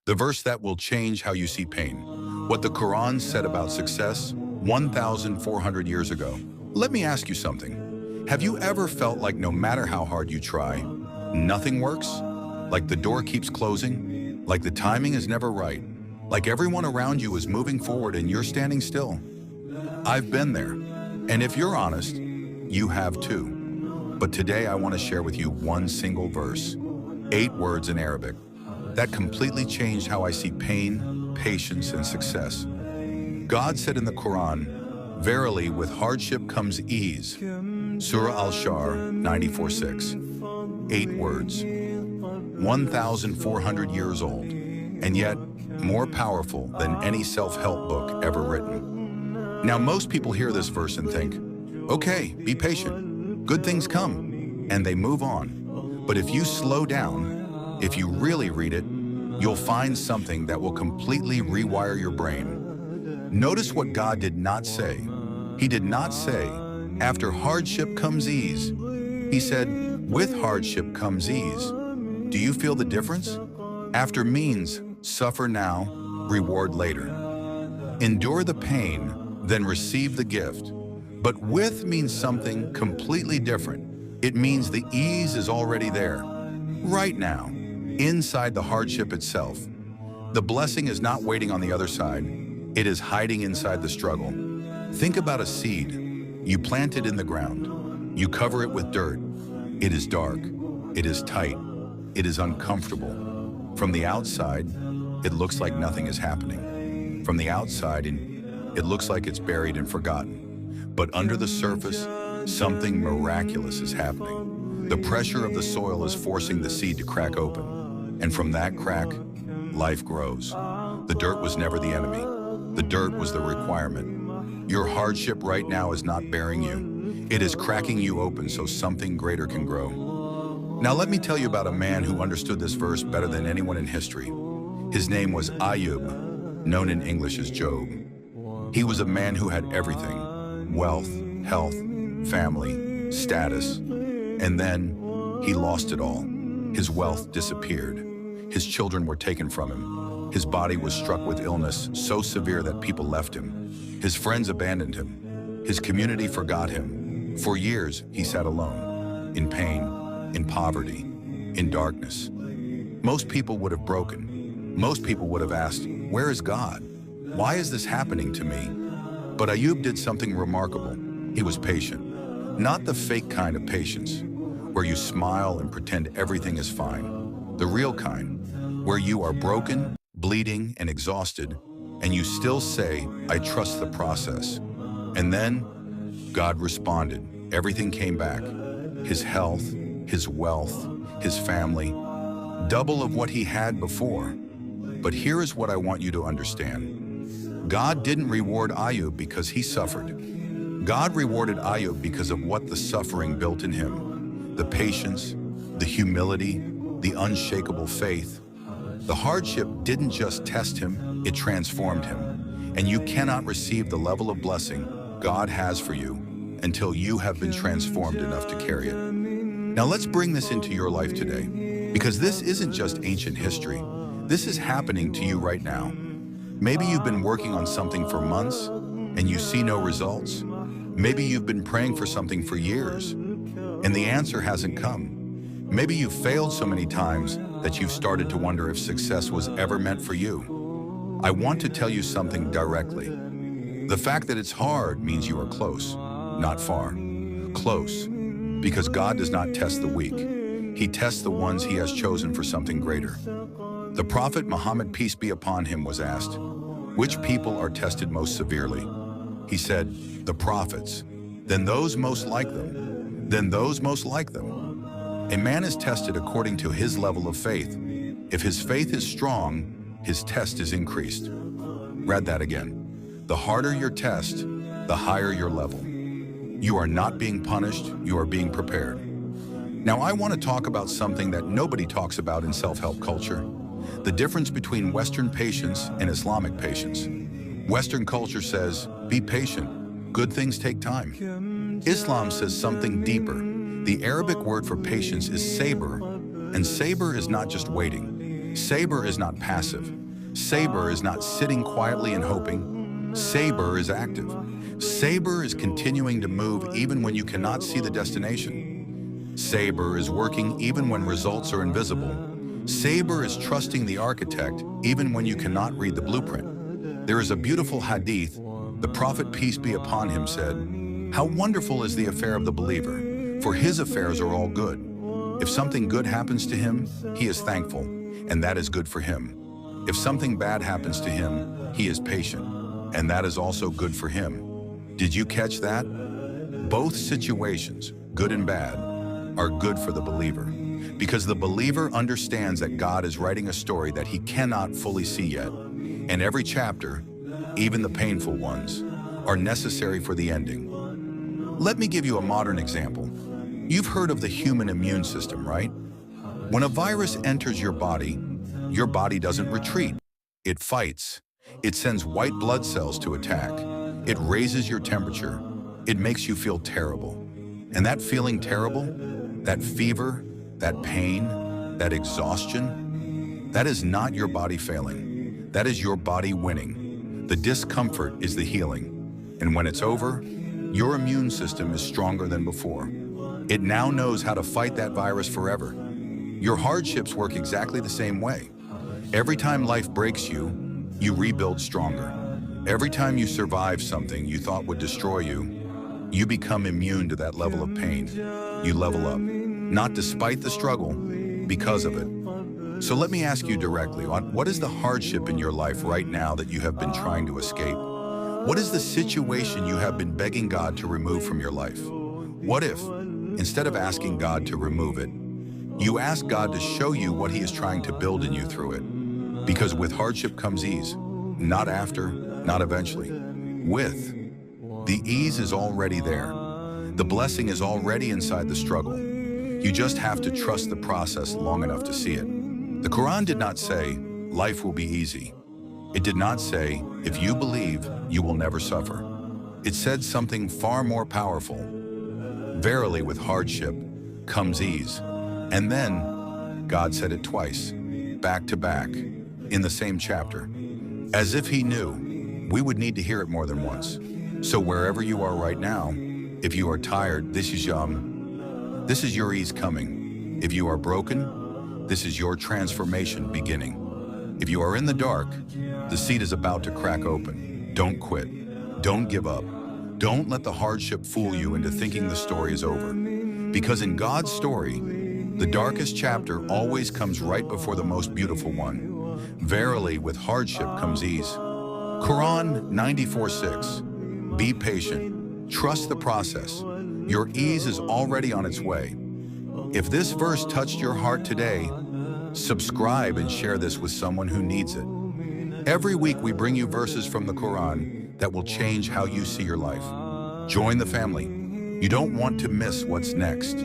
The verse that will change how you see pain. What the Quran said about success 1,400 years ago. Let me ask you something. Have you ever felt like no matter how hard you try, nothing works? Like the door keeps closing? Like the timing is never right? Like everyone around you is moving forward and you're standing still? I've been there. And if you're honest, you have too. But today I want to share with you one single verse, 8 words in Arabic, that completely changed how I see pain, patience, and success. God said in the Quran, "Verily, with hardship comes ease." Surah Al-Shar 94:6. 8 words. 1,400 years old, and yet more powerful than any self-help book ever written. Now, most people hear this verse and think, okay, be patient, good things come, and they move on. But if you slow down, if you really read it, you'll find something that will completely rewire your brain. Notice what God did not say. He did not say, after hardship comes ease. He said, with hardship comes ease. Do you feel the difference? After means, suffer now, reward later. Endure the pain, then receive the gift. But with means something completely different. It means the ease is already there, right now, inside the hardship itself. The blessing is not waiting on the other side. It is hiding inside the struggle. Think about a seed. You plant it in the ground. You cover it with dirt. It is dark. It is tight. It is uncomfortable. From the outside, it looks like nothing is happening. From the outside, it looks like it's buried and forgotten. But under the surface, something miraculous is happening. The pressure of the soil is forcing the seed to crack open. And from that crack, life grows. The dirt was never the enemy. The dirt was the requirement. Your hardship right now is not burying you. It is cracking you open so something greater can grow. Now let me tell you about a man who understood this verse better than anyone in history. His name was Ayub, known in English as Job. He was a man who had everything: wealth, health, family, status. And then he lost it all. His wealth disappeared. His children were taken from him. His body was struck with illness so severe that people left him. His friends abandoned him. His community forgot him. For years, he sat alone, in pain, in poverty, in darkness. Most people would have broken. Most people would have asked, where is God? Why is this happening to me? But Ayub did something remarkable. He was patient. Not the fake kind of patience, where you smile and pretend everything is fine. The real kind, where you are broken, bleeding, and exhausted, and you still say, I trust the process. And then God responded. Everything came back. His health, his wealth, his family, double of what he had before. But here is what I want you to understand. God didn't reward Ayub because he suffered. God rewarded Ayub because of what the suffering built in him. The patience, the humility, the unshakable faith. The hardship didn't just test him, it transformed him. And you cannot receive the level of blessing God has for you until you have been transformed enough to carry it. Now let's bring this into your life today, because this isn't just ancient history. This is happening to you right now. Maybe you've been working on something for months and you see no results. Maybe you've been praying for something for years and the answer hasn't come. Maybe you've failed so many times that you've started to wonder if success was ever meant for you. I want to tell you something directly. The fact that it's hard means you are close, not far. Close, because God does not test the weak. He tests the ones he has chosen for something greater. The Prophet Muhammad, peace be upon him, was asked, which people are tested most severely? He said, the prophets, then those most like them, then those most like them. A man is tested according to his level of faith. If his faith is strong, his test is increased. Read that again. The harder your test, the higher your level. You are not being punished, you are being prepared. Now I want to talk about something that nobody talks about in self-help culture. The difference between Western patience and Islamic patience. Western culture says, be patient, good things take time. Islam says something deeper. The Arabic word for patience is sabr, and sabr is not just waiting. Sabr is not passive. Sabr is not sitting quietly and hoping. Sabr is active. Sabr is continuing to move even when you cannot see the destination. Sabr is working even when results are invisible. Sabr is trusting the architect even when you cannot read the blueprint. There is a beautiful hadith. The Prophet, peace be upon him, said, "How wonderful is the affair of the believer, for his affairs are all good. If something good happens to him, he is thankful, and that is good for him. If something bad happens to him, he is patient, and that is also good for him." Did you catch that? Both situations, good and bad, are good for the believer, because the believer understands that God is writing a story that he cannot fully see yet, and every chapter, even the painful ones, are necessary for the ending. Let me give you a modern example. You've heard of the human immune system, right? When a virus enters your body doesn't retreat. It fights. It sends white blood cells to attack. It raises your temperature. It makes you feel terrible. And that feeling terrible, that fever, that pain, that exhaustion, that is not your body failing. That is your body winning. The discomfort is the healing. And when it's over, your immune system is stronger than before. It now knows how to fight that virus forever. Your hardships work exactly the same way. Every time life breaks you, you rebuild stronger. Every time you survive something you thought would destroy you, you become immune to that level of pain. You level up, not despite the struggle, because of it. So let me ask you directly, what is the hardship in your life right now that you have been trying to escape? What is the situation you have been begging God to remove from your life? What if, instead of asking God to remove it, you ask God to show you what He is trying to build in you through it? Because with hardship comes ease, not after, not eventually. With. The ease is already there. The blessing is already inside the struggle. You just have to trust the process long enough to see it. The Quran did not say, life will be easy. It did not say, if you believe, you will never suffer. It said something far more powerful. Verily, with hardship comes ease. And then, God said it twice, back to back, in the same chapter. As if He knew we would need to hear it more than once. So wherever you are right now, if you are tired, this is your ease coming. If you are broken, this is your transformation beginning. If you are in the dark, the seed is about to crack open. Don't quit. Don't give up. Don't let the hardship fool you into thinking the story is over. Because in God's story, the darkest chapter always comes right before the most beautiful one. Verily, with hardship comes ease. Quran 94:6. Be patient. Trust the process. Your ease is already on its way. If this verse touched your heart today, subscribe and share this with someone who needs it. Every week we bring you verses from the Quran that will change how you see your life. Join the family. You don't want to miss what's next.